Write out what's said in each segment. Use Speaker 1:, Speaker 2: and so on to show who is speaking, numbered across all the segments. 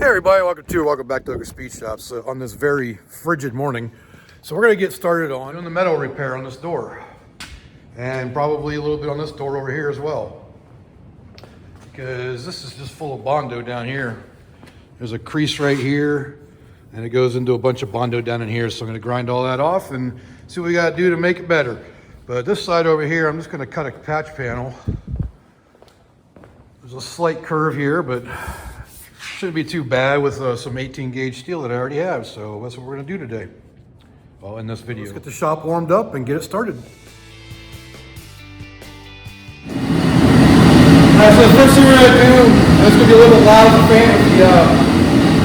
Speaker 1: Hey everybody, welcome back to ogresspeedshop on this very frigid morning. So we're gonna get started on doing the metal repair on this door. And probably a little bit on this door over here as well. Because this is just full of Bondo down here. There's a crease right here, and it goes into a bunch of Bondo down in here. So I'm gonna grind all that off and see what we gotta do to make it better. But this side over here, I'm just gonna cut a patch panel. There's a slight curve here, but shouldn't be too bad with some 18 gauge steel that I already have. So that's what we're gonna do today. Well, in this video. Let's get the shop warmed up and get it started. Alright, so the first thing we're gonna do, it's gonna be a little bit loud with the fan with the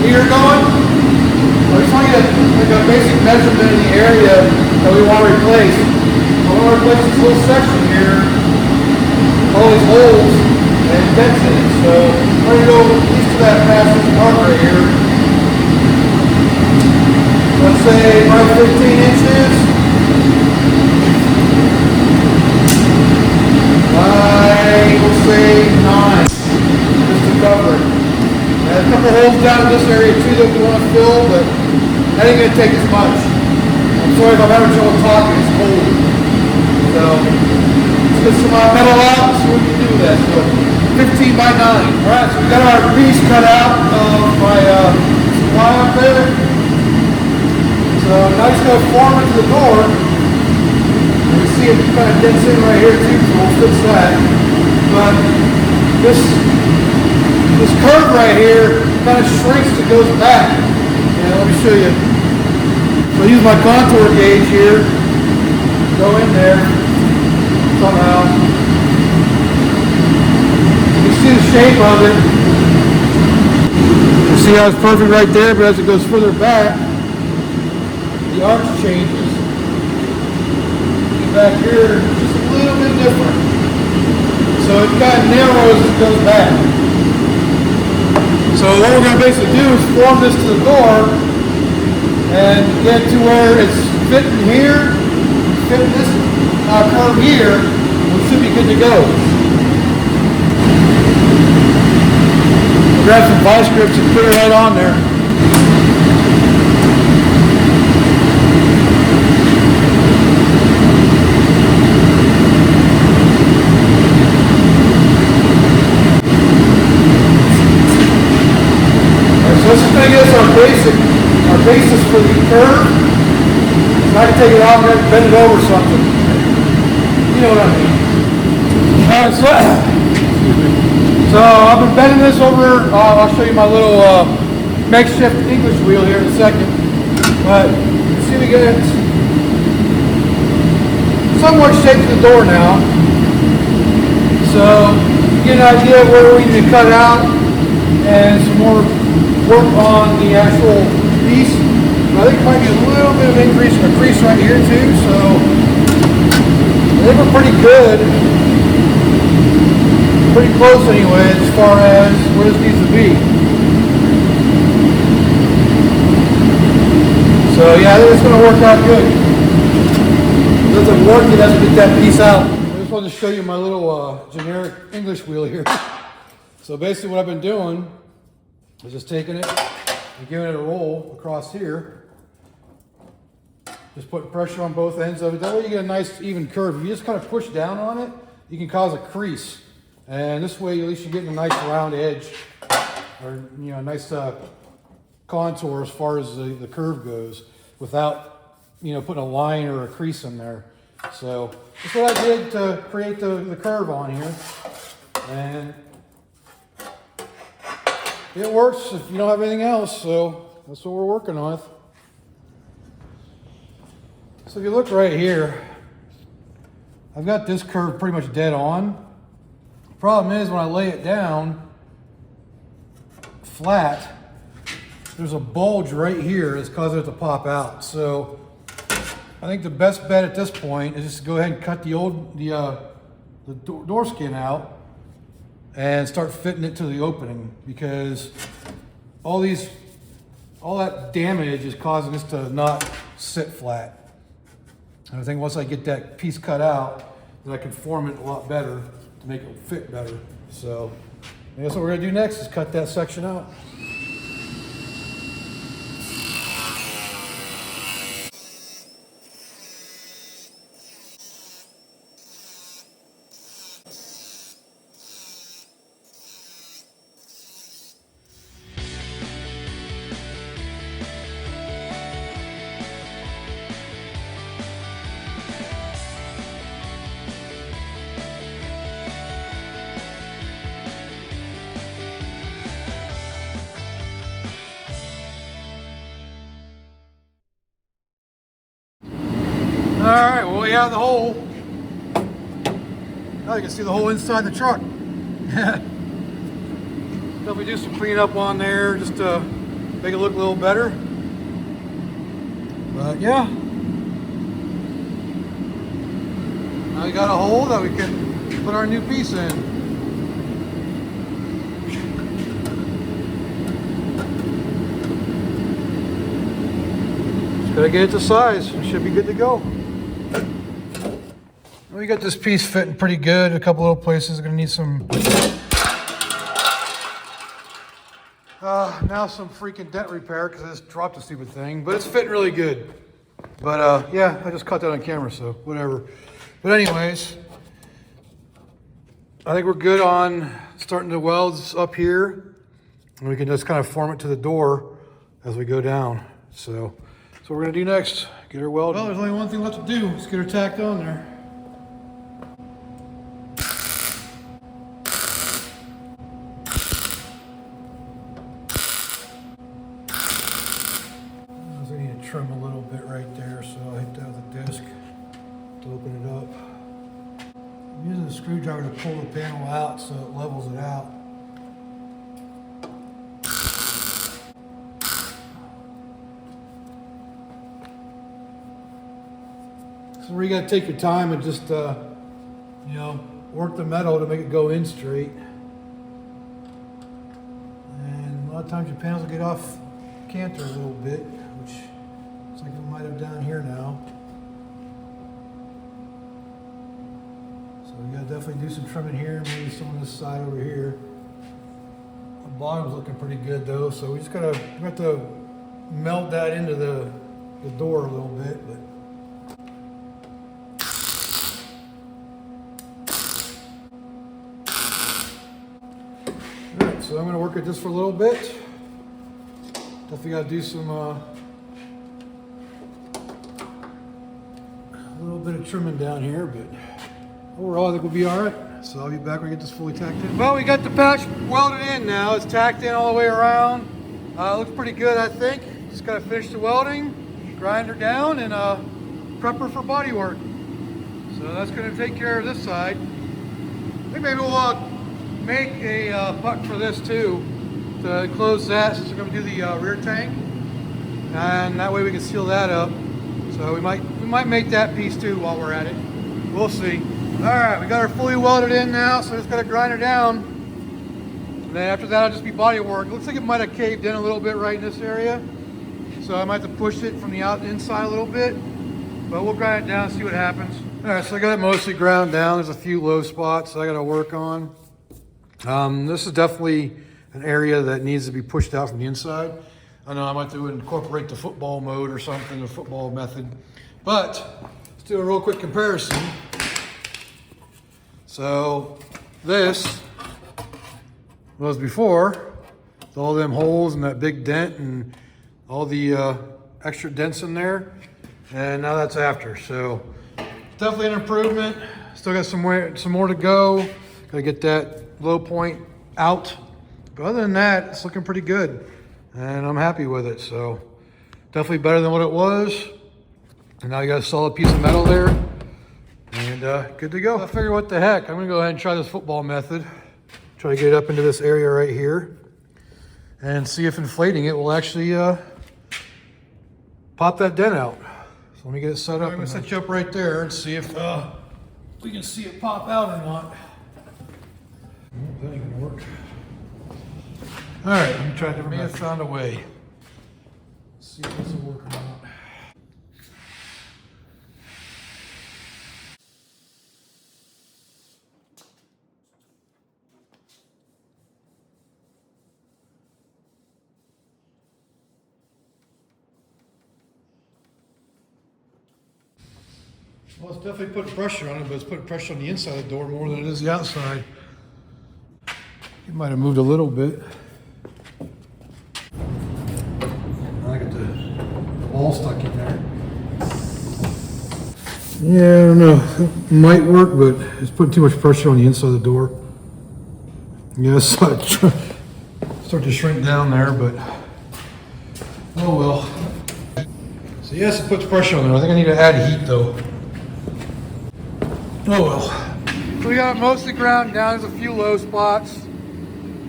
Speaker 1: heater going. I just want to get like a basic measurement in the area that we want to replace. I want to replace this little section here, all these holes and dents in it. So we're going to go at least to that past this mark right here. Let's say about 15 inches by, we'll say 9, just to cover it. And a couple holes down in this area too that we want to fill, but that ain't going to take as much. I'm sorry if I'm having trouble talking, it's cold. So let's get some metal out and see what we can do with that. So 15 by 9. Alright, so we got our piece cut out of my supply up there. So now it's going to form into the door. You can see it kind of dents in right here too, so we'll fix that. But this curve right here kind of shrinks and goes back. And let me show you. So I use my contour gauge here. Go in there somehow. You see the shape of it. You see how it's perfect right there, but as it goes further back, the arch changes. Back here, just a little bit different. So it kind of narrows as it goes back. So what we're going to basically do is form this to the door and get to where it's fitting here, fitting this curve here, we should be good to go. We'll grab some vice grips and put it right on there. This is going to give us our basis for the curve. So I can take it off and bend it over something. You know what I mean. Alright, so I've been bending this over. I'll show you my little makeshift English wheel here in a second. But see, we get it somewhat shaped to the door now. So you get an idea of where we need to cut out and some more work on the actual piece. I think it might be a little bit of increase in the crease right here too, so I think we're pretty good. Pretty close anyway as far as where this needs to be. So yeah, I think it's going to work out good. It doesn't work, it has to get that piece out. I just wanted to show you my little generic English wheel here. So basically what I've been doing is just taking it and giving it a roll across here. Just putting pressure on both ends of it. That way you get a nice even curve. If you just kind of push down on it, you can cause a crease. And this way at least you're getting a nice round edge, or a nice contour as far as the curve goes, without putting a line or a crease in there. So that's what I did to create the curve on here. And it works if you don't have anything else, so that's what we're working on. So if you look right here, I've got this curve pretty much dead on. The problem is when I lay it down flat, there's a bulge right here that's causing it to pop out. So I think the best bet at this point is just to go ahead and cut the door skin out and start fitting it to the opening, because all that damage is causing this to not sit flat. And I think once I get that piece cut out, then I can form it a lot better to make it fit better. So I guess what we're gonna do next is cut that section out. Alright, well we have the hole. Now you can see the hole inside the truck. So we do some cleanup on there just to make it look a little better. But yeah. Now we got a hole that we can put our new piece in. Just gotta get it to size. It should be good to go. We got this piece fitting pretty good. A couple little places are gonna need some. Now some freaking dent repair because I just dropped the stupid thing, but it's fitting really good. But yeah, I just caught that on camera, so whatever. But anyways, I think we're good on starting the welds up here, and we can just kind of form it to the door as we go down. So that's what we're gonna do next. Get her welded. Well, there's only one thing left to do. Let's get her tacked on there. Trim a little bit right there, so I hit that with a disc to open it up. I'm using the screwdriver to pull the panel out so it levels it out. So where you got to take your time and just you know, work the metal to make it go in straight. And a lot of times your panels will get off canter a little bit, which looks like we might have down here now. So we gotta definitely do some trimming here, maybe some on this side over here. The bottom's looking pretty good though, so we have to melt that into the door a little bit, but. All right, so I'm gonna work at this for a little bit. Definitely gotta do some a little bit of trimming down here, but overall I think we'll be all right. So I'll be back when we get this fully tacked in. Well, we got the patch welded in now. It's tacked in all the way around. Looks pretty good, I think. Just gotta finish the welding, grind her down, and prep her for body work. So that's gonna take care of this side. I think maybe we'll make a puck for this too, to close that since we're gonna do the rear tank. And that way we can seal that up. So we might make that piece too while we're at it. We'll see. All right, we got her fully welded in now, so just gotta grind her down. And then after that, it'll just be body work. It looks like it might have caved in a little bit right in this area. So I might have to push it from the inside a little bit, but we'll grind it down and see what happens. All right, so I got it mostly ground down. There's a few low spots that I gotta work on. This is definitely an area that needs to be pushed out from the inside. I know I might have to incorporate the football mode or something, the football method. But let's do a real quick comparison. So this was before, with all them holes and that big dent and all the extra dents in there. And now that's after. So definitely an improvement. Still got some more to go. Gotta get that low point out. But other than that, it's looking pretty good. And I'm happy with it. So definitely better than what it was. And now you got a solid piece of metal there. And good to go. I figured what the heck, I'm gonna go ahead and try this football method. Try to get it up into this area right here. And see if inflating it will actually pop that dent out. So let me get it set up. I'm gonna set you up right there and see if we can see it pop out or not. That ain't gonna work. All right, let me try to. May have found a way. Let's see if this will work or not. Well, it's definitely putting pressure on it, but it's putting pressure on the inside of the door more than it is the outside. It might have moved a little bit. I got the ball stuck in there. Yeah, I don't know. It might work, but it's putting too much pressure on the inside of the door. Yeah, so I start to shrink down there, but oh well. So yes, it puts pressure on there. I think I need to add heat though. Oh well. So we got it mostly ground down. There's a few low spots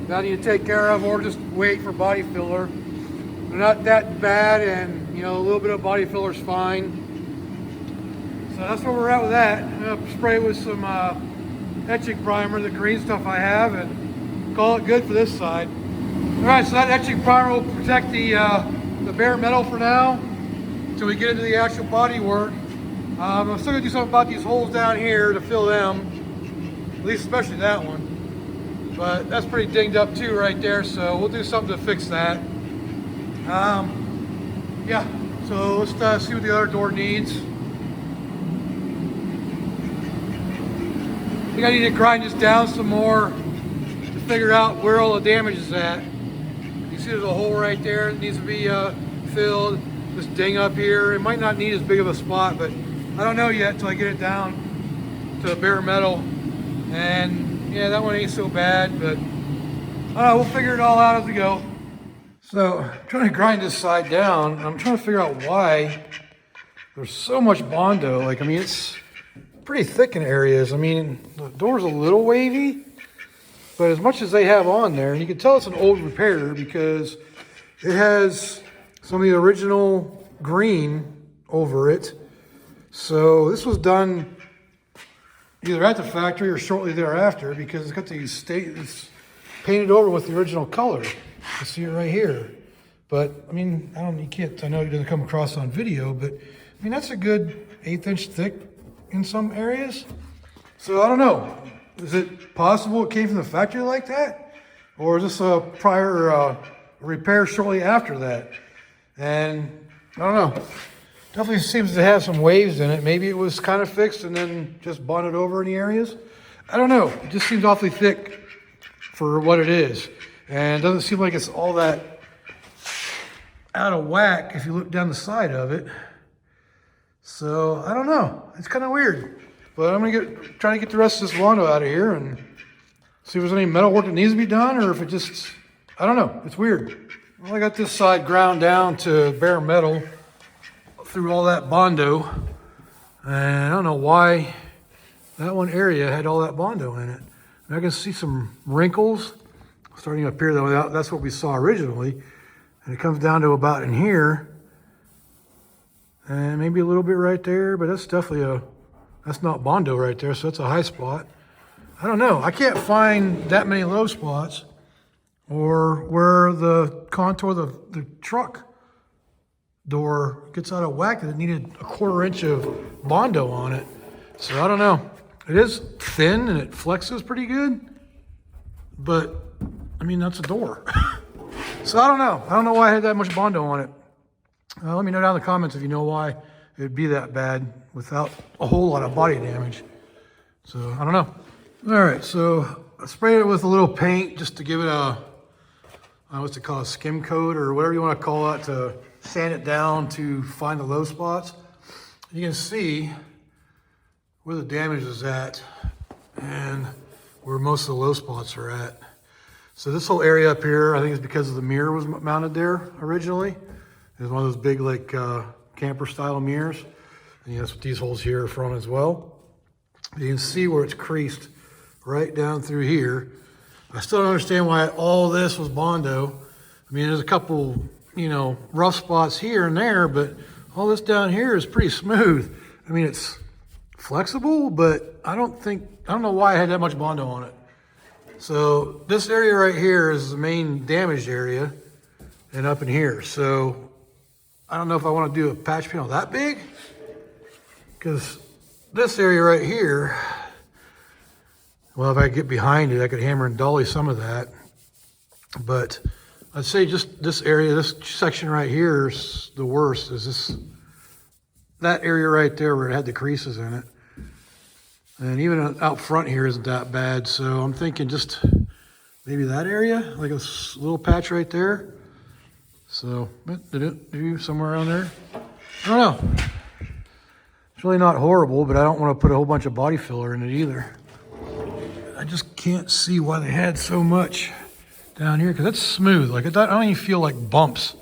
Speaker 1: that I need to take care of, or just wait for body filler. They're not that bad, and you know, a little bit of body filler is fine. So that's where we're at with that. I'm gonna spray it with some etching primer, the green stuff I have, and call it good for this side. All right, so that etching primer will protect the bare metal for now until we get into the actual body work. I'm still gonna do something about these holes down here to fill them, at least especially that one. But that's pretty dinged up too right there, so we'll do something to fix that. Yeah, so let's see what the other door needs. I think I need to grind this down some more to figure out where all the damage is at. You see there's a hole right there that needs to be filled. This ding up here, it might not need as big of a spot, but I don't know yet until I get it down to bare metal. And yeah, that one ain't so bad, but we'll figure it all out as we go. So I'm trying to grind this side down. I'm trying to figure out why there's so much Bondo. Like, I mean, it's pretty thick in areas. I mean, the door's a little wavy, but as much as they have on there, and you can tell it's an old repair because it has some of the original green over it. So this was done either at the factory or shortly thereafter, because it's got these it's painted over with the original color. You see it right here. But I mean, I know it doesn't come across on video, but I mean, that's a good 1/8 inch thick in some areas. So I don't know. Is it possible it came from the factory like that? Or is this a prior repair shortly after that? And I don't know. Definitely seems to have some waves in it. Maybe it was kind of fixed and then just bonded over in the areas. I don't know. It just seems awfully thick for what it is. And it doesn't seem like it's all that out of whack if you look down the side of it. So I don't know. It's kind of weird. But I'm gonna try to get the rest of this Bondo out of here and see if there's any metal work that needs to be done, or if it just, I don't know. It's weird. Well, I got this side ground down to bare metal through all that Bondo, and I don't know why that one area had all that Bondo in it. And I can see some wrinkles starting up here, though. That's what we saw originally, and it comes down to about in here, and maybe a little bit right there, but that's definitely that's not Bondo right there, so that's a high spot. I don't know. I can't find that many low spots, or where the contour of the truck door gets out of whack that it needed a 1/4 inch of Bondo on it. So I don't know. It is thin and it flexes pretty good, but I mean, that's a door. So I don't know. I don't know why I had that much Bondo on it. Let me know down in the comments if you know why it'd be that bad without a whole lot of body damage. So I don't know. All right, so I sprayed it with a little paint just to give it a, what's it called, a skim coat or whatever you want to call it, to sand it down to find the low spots. You can see where the damage is at and where most of the low spots are at. So this whole area up here, I think it's because of the mirror was mounted there originally. It was one of those big like camper style mirrors. And that's what these holes here are from as well. You can see where it's creased right down through here. I still don't understand why all this was Bondo. I mean, there's a couple, rough spots here and there, but all this down here is pretty smooth. I mean, it's flexible, but I don't know why I had that much Bondo on it. So this area right here is the main damaged area, and up in here. So I don't know if I want to do a patch panel that big, because this area right here, well, if I get behind it, I could hammer and dolly some of that. But I'd say just this area, this section right here is the worst. Is that area right there where it had the creases in it. And even out front here isn't that bad. So I'm thinking just maybe that area, like a little patch right there. So did it do somewhere around there? I don't know. It's really not horrible, but I don't want to put a whole bunch of body filler in it either. I just can't see why they had so much down here, because it's smooth. Like I don't even feel like bumps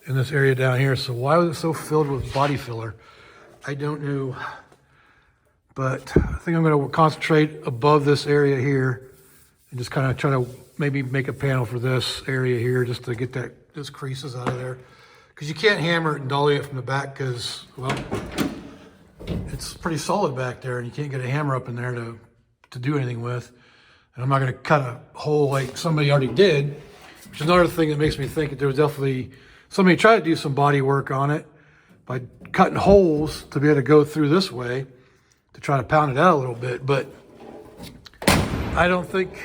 Speaker 1: in this area down here. So why was it so filled with body filler? I don't know. But I think I'm going to concentrate above this area here and just kind of try to maybe make a panel for this area here just to get those creases out of there. Because you can't hammer it and dolly it from the back because, well, it's pretty solid back there and you can't get a hammer up in there to do anything with. And I'm not going to cut a hole like somebody already did, which is another thing that makes me think that there was definitely somebody tried to do some body work on it by cutting holes to be able to go through this way to try to pound it out a little bit. But I think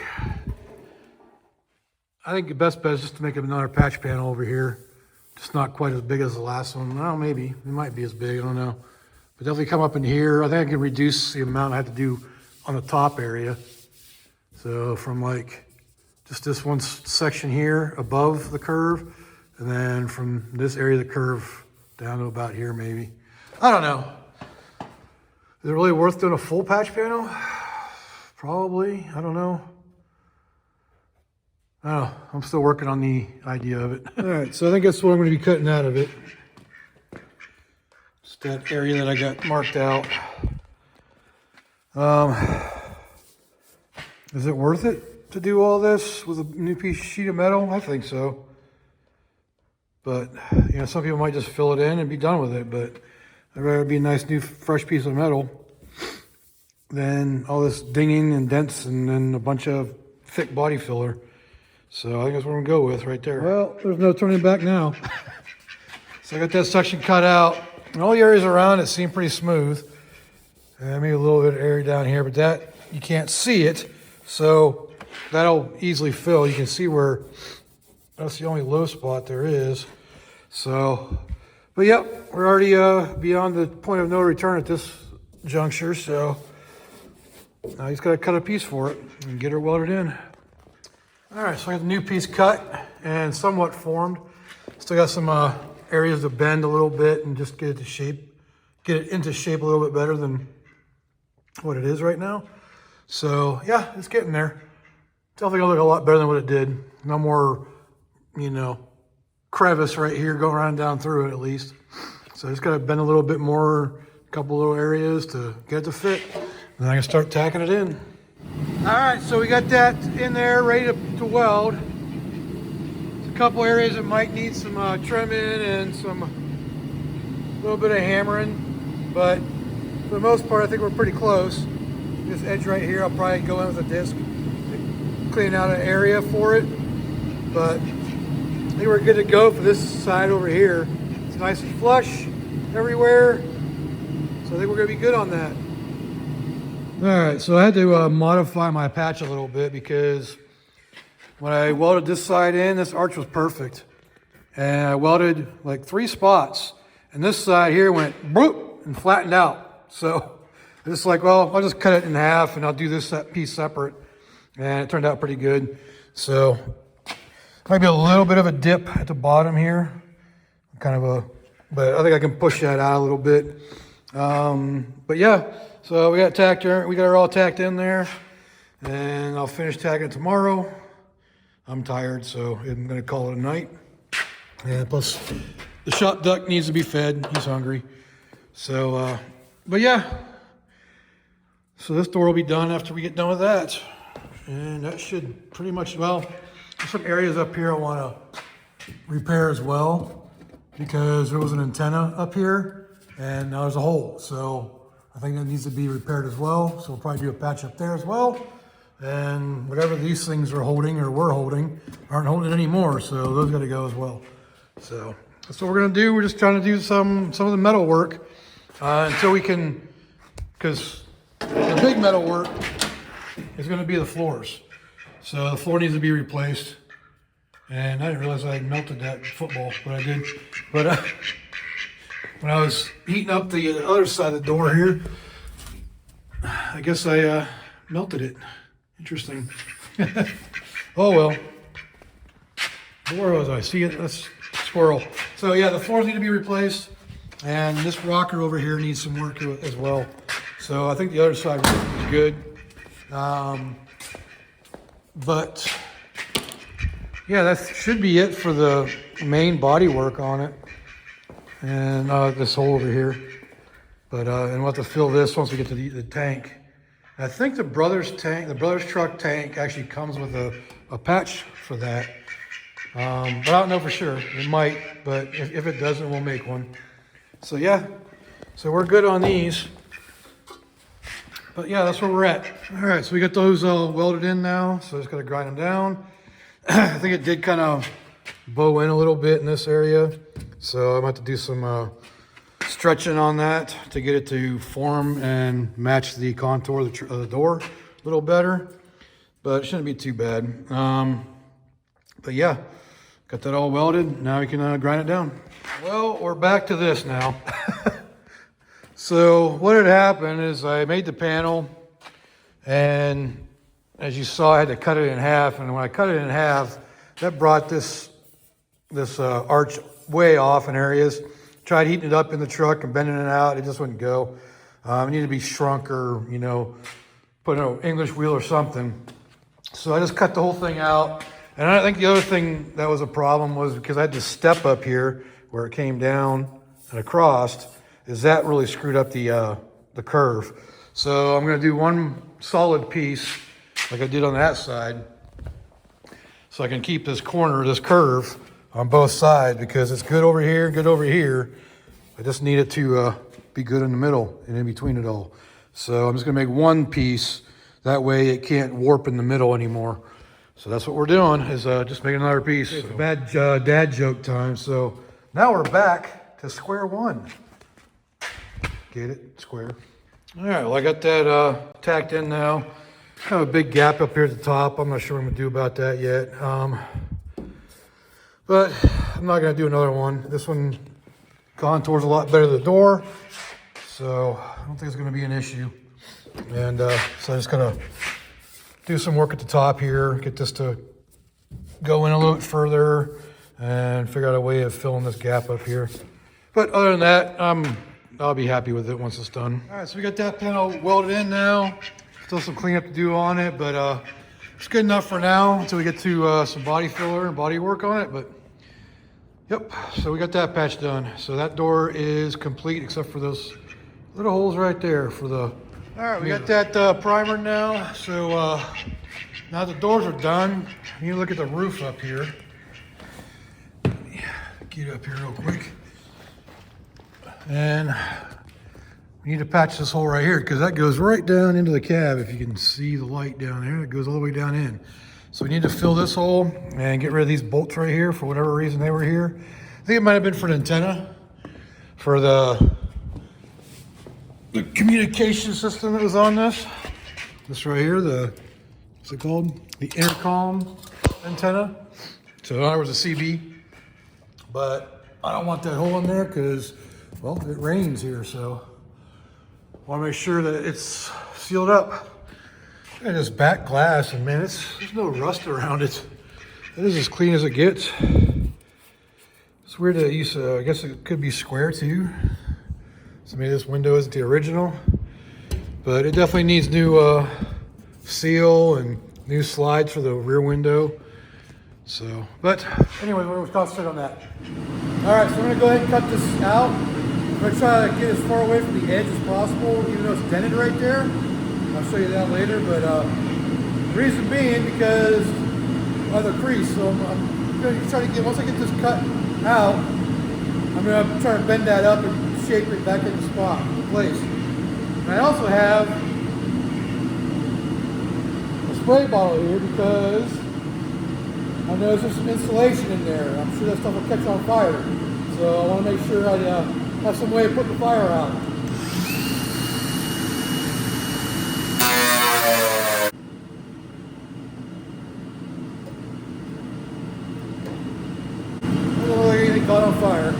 Speaker 1: the best bet is just to make another patch panel over here. Just not quite as big as the last one. Well, maybe it might be as big, I don't know. But definitely come up in here. I think I can reduce the amount I have to do on the top area. So from like just this one section here above the curve, and then from this area of the curve down to about here maybe. I don't know. Is it really worth doing a full patch panel? Probably, I don't know. I'm still working on the idea of it. All right, so I think that's what I'm going to be cutting out of it. Just that area that I got marked out. Is it worth it to do all this with a new sheet of metal? I think so. But, you know, some people might just fill it in and be done with it, but I'd rather be a nice new fresh piece of metal than all this dinging and dents and then a bunch of thick body filler. So I think that's what I'm gonna go with right there. Well, there's no turning back now. So I got that section cut out. And all the areas around it seem pretty smooth. Maybe a little bit of area down here, but that, you can't see it. So that'll easily fill. You can see where that's the only low spot there is. So, but yep, we're already beyond the point of no return at this juncture. So now he's got to cut a piece for it and get her welded in. All right, so I got the new piece cut and somewhat formed. Still got some areas to bend a little bit and just get it into shape a little bit better than what it is right now. So yeah, it's getting there. Definitely gonna look a lot better than what it did. No more, you know, crevice right here going around down through it at least. So I just gotta bend a little bit more, a couple little areas to get it to fit. And then I can start tacking it in. All right, so we got that in there ready to weld. There's a couple areas that might need some trimming and a little bit of hammering, but for the most part, I think we're pretty close. This edge right here, I'll probably go in with a disc, clean out an area for it, but I think we're good to go for this side over here. It's nice and flush everywhere, so I think we're gonna be good on that. All right, so I had to modify my patch a little bit because when I welded this side in, this arch was perfect. And I welded like 3 spots. And this side here went boop and flattened out. So it's like, well, I'll just cut it in half and I'll do this piece separate. And it turned out pretty good. So maybe a little bit of a dip at the bottom here. But I think I can push that out a little bit. But yeah. So we got her all tacked in there, and I'll finish tacking it tomorrow. I'm tired, so I'm gonna call it a night. And plus, the shop duck needs to be fed. He's hungry. So, but yeah. So this door will be done after we get done with that. And that should pretty much, well, there's some areas up here I wanna repair as well because there was an antenna up here and now there's a hole. So I think that needs to be repaired as well. So we'll probably do a patch up there as well. And whatever these things are holding or were holding aren't holding anymore. So those got to go as well. So that's what we're going to do. We're just trying to do some of the metal work until we can, because the big metal work is going to be the floors. So the floor needs to be replaced. And I didn't realize I had melted that football, but I did. But when I was heating up the other side of the door here, I guess I melted it. Interesting. Oh well. Where was I? See it? That's squirrel. So yeah, the floors need to be replaced, and this rocker over here needs some work as well. So I think the other side is good. But yeah, that should be it for the main body work on it. And this hole over here. But and we'll have to fill this once we get to the tank. And I think the Brothers truck tank actually comes with a patch for that. But I don't know for sure. It might, but if it doesn't, we'll make one. So yeah, so we're good on these. But yeah, that's where we're at. All right, so we got those welded in now. So just gotta grind them down. I think it did kind of bow in a little bit in this area. So I'm about to do some stretching on that to get it to form and match the contour of the door a little better. But it shouldn't be too bad. But yeah, got that all welded. Now we can grind it down. Well, we're back to this now. So what had happened is I made the panel, and as you saw, I had to cut it in half. And when I cut it in half, that brought this arch way off in areas. Tried heating it up in the truck and bending it out. It just wouldn't go. It needed to be shrunk or, you know, put an English wheel or something. So I just cut the whole thing out. And I think the other thing that was a problem was because I had this step up here where it came down and across, is that really screwed up the curve. So I'm gonna do one solid piece like I did on that side, so I can keep this corner, this curve on both sides, because it's good over here, good over here. I just need it to be good in the middle and in between it all. So I'm just gonna make one piece, that way it can't warp in the middle anymore. So that's what we're doing, is just making another piece. It's bad dad joke time. So now we're back to square one. Get it? Square. All right, well, I got that tacked in now. I have a big gap up here at the top. I'm not sure what I'm gonna do about that yet. But I'm not gonna do another one. This one contours a lot better to the door, so I don't think it's gonna be an issue. And so I'm just gonna do some work at the top here, get this to go in a little bit further and figure out a way of filling this gap up here. But other than that, I'll be happy with it once it's done. All right, so we got that panel welded in now. Still some cleanup to do on it, but it's good enough for now until we get to some body filler and body work on it. But yep, so we got that patch done. So that door is complete except for those little holes right there for the... All right, we got that primer now. So now the doors are done. You look at the roof up here. Let me get up here real quick. And we need to patch this hole right here because that goes right down into the cab. If you can see the light down there, it goes all the way down in. So we need to fill this hole and get rid of these bolts right here for whatever reason they were here. I think it might have been for the antenna, for the communication system that was on this. This right here, what's it called? The intercom antenna. So in other words, a CB. But I don't want that hole in there because, well, it rains here, so I want to make sure that it's sealed up. And this back glass, and man, there's no rust around it. It is as clean as it gets. It's weird that I guess it could be square too. So maybe this window isn't the original, but it definitely needs new seal and new slides for the rear window. So, but anyway, we'll concentrate on that. All right, so I'm gonna go ahead and cut this out. I'm gonna try to get as far away from the edge as possible, even though it's dented right there. I'll show you that later, but the reason being because of the crease. So I'm gonna try to get, once I get this cut out, I'm gonna try to bend that up and shape it back into spot, into place. And I also have a spray bottle here because I know there's some insulation in there. I'm sure that stuff will catch on fire. So I want to make sure I have some way of putting the fire out. I don't look like anything caught on fire.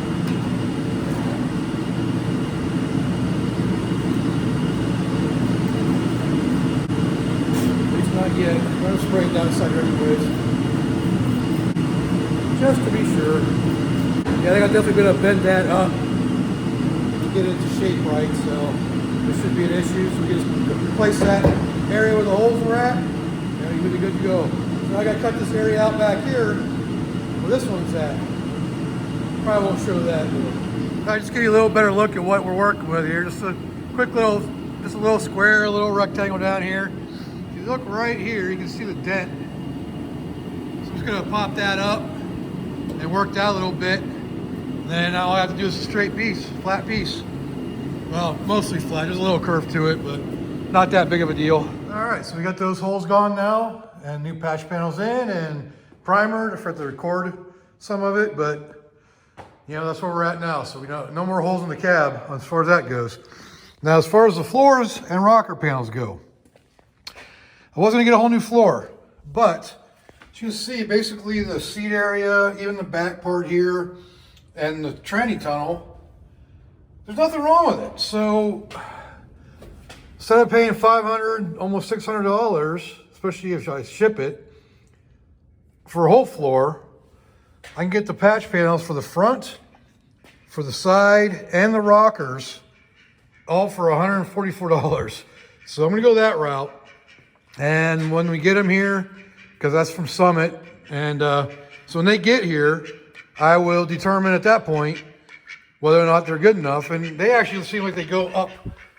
Speaker 1: At least not yet. I'm going to spray it down the side anyways. Just to be sure. Yeah, I think I'm definitely going to bend that up to get it into shape right, so there should be an issue. So we can just replace that area where the holes were at, and we'll be good to go. So I got to cut this area out back here where this one's at. Probably won't show that, but I just give you a little better look at what we're working with here. Just a quick little, just a little square, a little rectangle down here. If you look right here, you can see the dent. So I'm just gonna pop that up and work that a little bit. Then all I have to do is a straight piece, flat piece. Well, mostly flat, there's a little curve to it, but not that big of a deal. All right, so we got those holes gone now, and new patch panels in, and primer. I forgot to record some of it, but you know, that's where we're at now. So we don't, no more holes in the cab as far as that goes. Now, as far as the floors and rocker panels go, I was gonna get a whole new floor, but as you can see, basically the seat area, even the back part here, and the tranny tunnel, there's nothing wrong with it. So instead of paying $500, almost $600, especially if I ship it, for a whole floor, I can get the patch panels for the front, for the side, and the rockers, all for $144. So I'm gonna go that route. And when we get them here, because that's from Summit, and so when they get here, I will determine at that point whether or not they're good enough. And they actually seem like they go up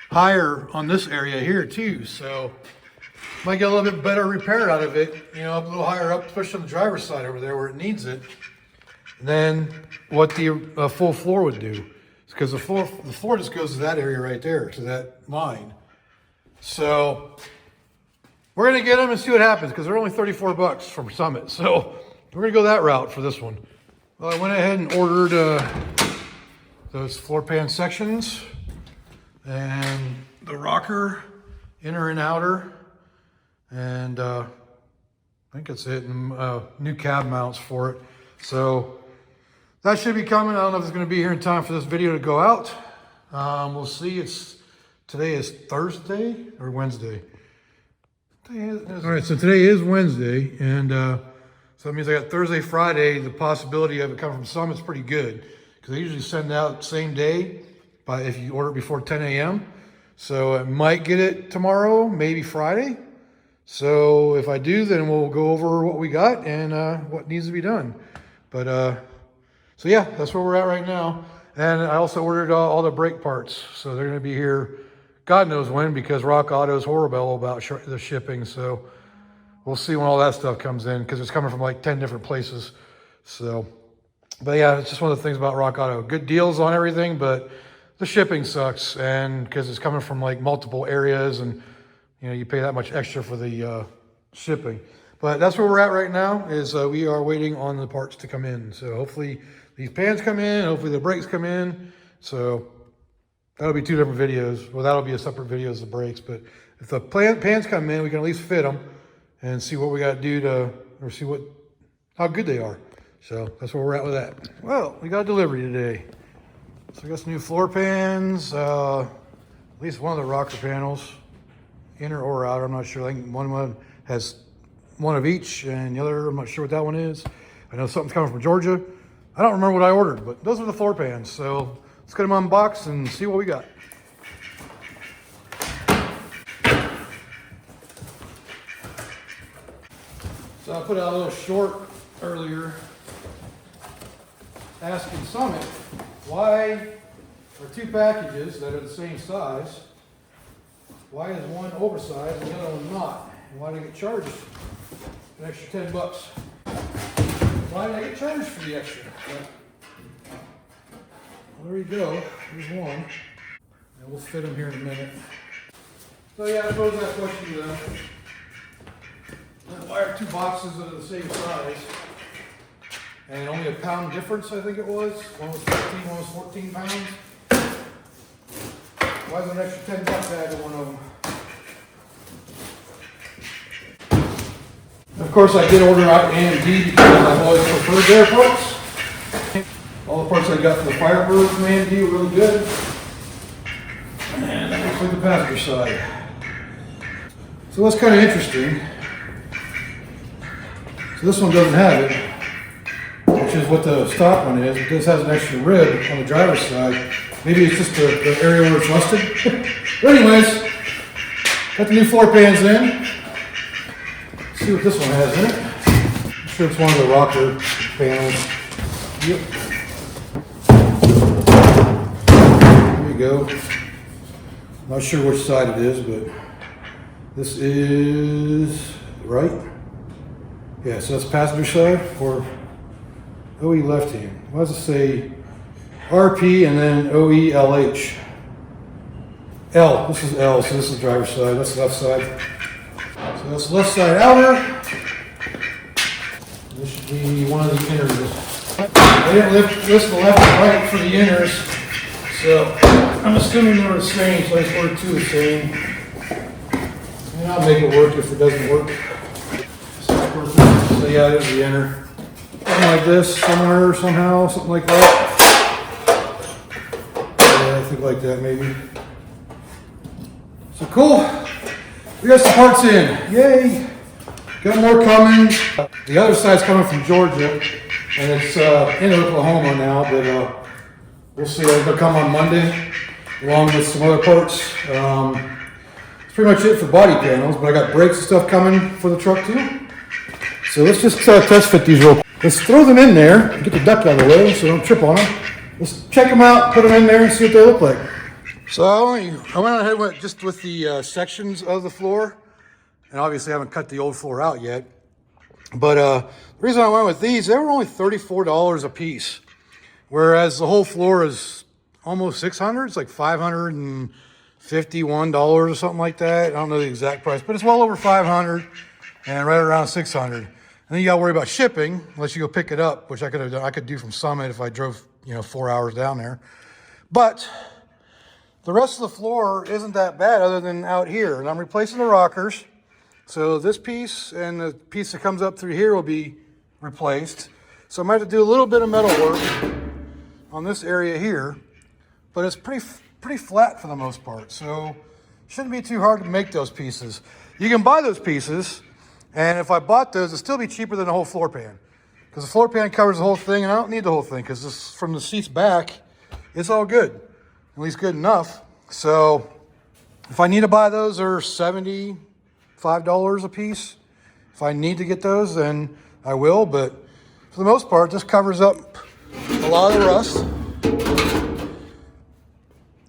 Speaker 1: higher on this area here too. So might get a little bit better repair out of it, you know, up a little higher up, especially on the driver's side over there where it needs it, than what the full floor would do. Because the floor just goes to that area right there, to that line. So we're gonna get them and see what happens, because they're only 34 bucks from Summit. So we're gonna go that route for this one. Well, I went ahead and ordered those floor pan sections and the rocker, inner and outer. And I think that's it, and new cab mounts for it. So that should be coming. I don't know if it's gonna be here in time for this video to go out. We'll see. Today is Thursday or Wednesday? All right, so today is Wednesday, and so that means I got Thursday, Friday. The possibility of it coming from Summit's pretty good, because they usually send out same day if you order it before 10 a.m. So I might get it tomorrow, maybe Friday. So if I do, then we'll go over what we got and what needs to be done. But so yeah, that's where we're at right now. And I also ordered all the brake parts. So they're gonna be here God knows when, because Rock Auto is horrible about the shipping. So we'll see when all that stuff comes in, because it's coming from like 10 different places. So, but yeah, it's just one of the things about Rock Auto. Good deals on everything, but the shipping sucks. And because it's coming from like multiple areas, and you know, you pay that much extra for the shipping. But that's where we're at right now, is we are waiting on the parts to come in. So hopefully these pans come in, hopefully the brakes come in. So that'll be two different videos. Well, that'll be a separate video as the brakes. But if the pans come in, we can at least fit them and see what we got to do or see how good they are. So that's where we're at with that. Well, we got a delivery today. So I got some new floor pans, at least one of the rocker panels, inner or outer, I'm not sure. I think one has one of each, and the other, I'm not sure what that one is. I know something's coming from Georgia. I don't remember what I ordered, but those are the floor pans. So let's get them unboxed and see what we got. So I put out a little short earlier asking Summit, why are two packages that are the same size, why is one oversized and the other one not? And why did I get charged an extra 10 bucks? Why did I get charged for the extra? Well, there you go, here's one. And we'll fit them here in a minute. So yeah, I posed that question to them. Why are two boxes that are the same size and only a pound difference, I think it was? One was 15, one was 14 pounds. Why is there an extra 10 bucks added to one of them? Of course, I did order out AMD because I've always preferred their parts. All the parts I got for the Firebird from AMD were really good. And that looks like the passenger side. So that's kind of interesting. So this one doesn't have it, which is what the stock one is. But this has an extra rib on the driver's side. Maybe it's just the area where it's rusted. But anyways, got the new floor pans in. Let's see what this one has in it. I'm sure it's one of the rocker panels. Yep. we go. Not sure which side it is, but this is right. Yeah, so that's passenger side or OE left hand. Why does it say RP and then OELH? L, this is L, so this is the driver's side, that's the left side. So that's the left side outer. This should be one of the inners. I didn't list the left and right for the inners, so I'm assuming they're the same, so I just ordered two the same. And I'll make it work if it doesn't work. So yeah, there's the inner. Something like this, somewhere, somehow, something like that. Yeah, I think like that maybe. So cool. We got some parts in. Yay! Got more coming. The other side's coming from Georgia, and it's in Oklahoma now, but we'll see. They'll come on Monday, along with some other parts. That's pretty much it for body panels, but I got brakes and stuff coming for the truck too. So let's just test fit these real quick. Let's throw them in there, get the duck out of the way so don't trip on them. Let's check them out, put them in there and see what they look like. So I went ahead just with the sections of the floor, and obviously I haven't cut the old floor out yet. But the reason I went with these, they were only $34 a piece, whereas the whole floor is almost $600. It's like $551 or something like that. I don't know the exact price, but it's well over $500 and right around $600. And then you got to worry about shipping unless you go pick it up, which I could do from Summit if I drove 4 hours down there. But the rest of the floor isn't that bad other than out here. And I'm replacing the rockers. So this piece and the piece that comes up through here will be replaced. So I might have to do a little bit of metal work on this area here, but it's pretty flat for the most part. So shouldn't be too hard to make those pieces. You can buy those pieces, and if I bought those, it'd still be cheaper than the whole floor pan. Because the floor pan covers the whole thing, and I don't need the whole thing, because from the seats back, it's all good. At least good enough. So if I need to buy those, they're $75 a piece. If I need to get those, then I will. But for the most part, this covers up a lot of the rust.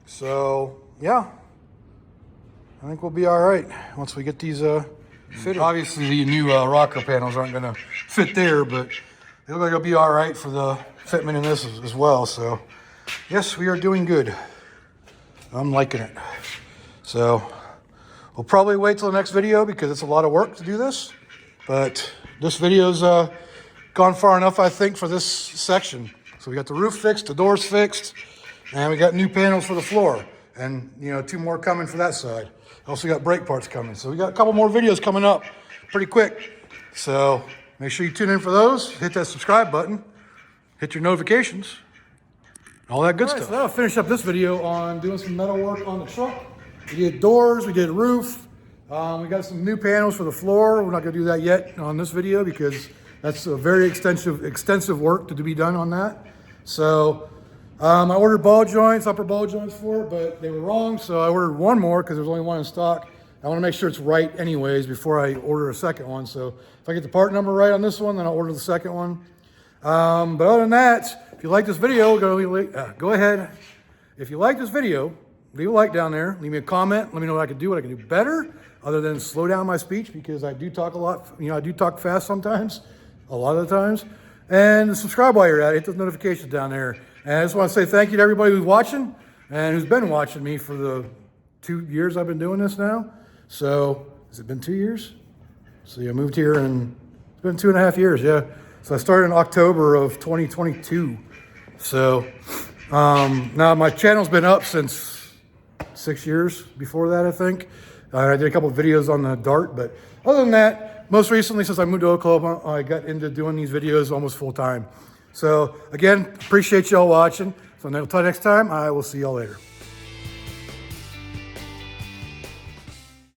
Speaker 1: So yeah, I think we'll be all right once we get these fitted. Obviously, the new rocker panels aren't going to fit there, but they look like it'll be all right for the fitment in this as well. So yes, we are doing good. I'm liking it. So we'll probably wait till the next video because it's a lot of work to do this. But this video's gone far enough, I think, for this section. So we got the roof fixed, the doors fixed, and we got new panels for the floor. And, 2 more coming for that side. Also got brake parts coming. So we got a couple more videos coming up pretty quick. So make sure you tune in for those. Hit that subscribe button. Hit your notifications. All that good stuff. So that'll finish up this video on doing some metal work on the truck. We did doors, we did roof. We got some new panels for the floor. We're not gonna do that yet on this video because that's a very extensive work to be done on that. So I ordered ball joints, upper ball joints for it, but they were wrong. So I ordered one more because there's only one in stock. I wanna make sure it's right anyways before I order a second one. So if I get the part number right on this one, then I'll order the second one. But other than that, if you like this video, go ahead. If you like this video, leave a like down there. Leave me a comment. Let me know what I can do better, other than slow down my speech because I do talk a lot. I do talk fast sometimes, a lot of the times. And subscribe while you're at it. Hit those notifications down there. And I just want to say thank you to everybody who's watching and who's been watching me for the 2 years I've been doing this now. So, has it been 2 years? So I moved here and it's been 2.5 years, yeah. So I started in October of 2022. So now my channel's been up since 6 years before that, I think. I did a couple of videos on the Dart, but other than that, most recently since I moved to Oklahoma, I got into doing these videos almost full time. So again, appreciate y'all watching. So until next time, I will see y'all later.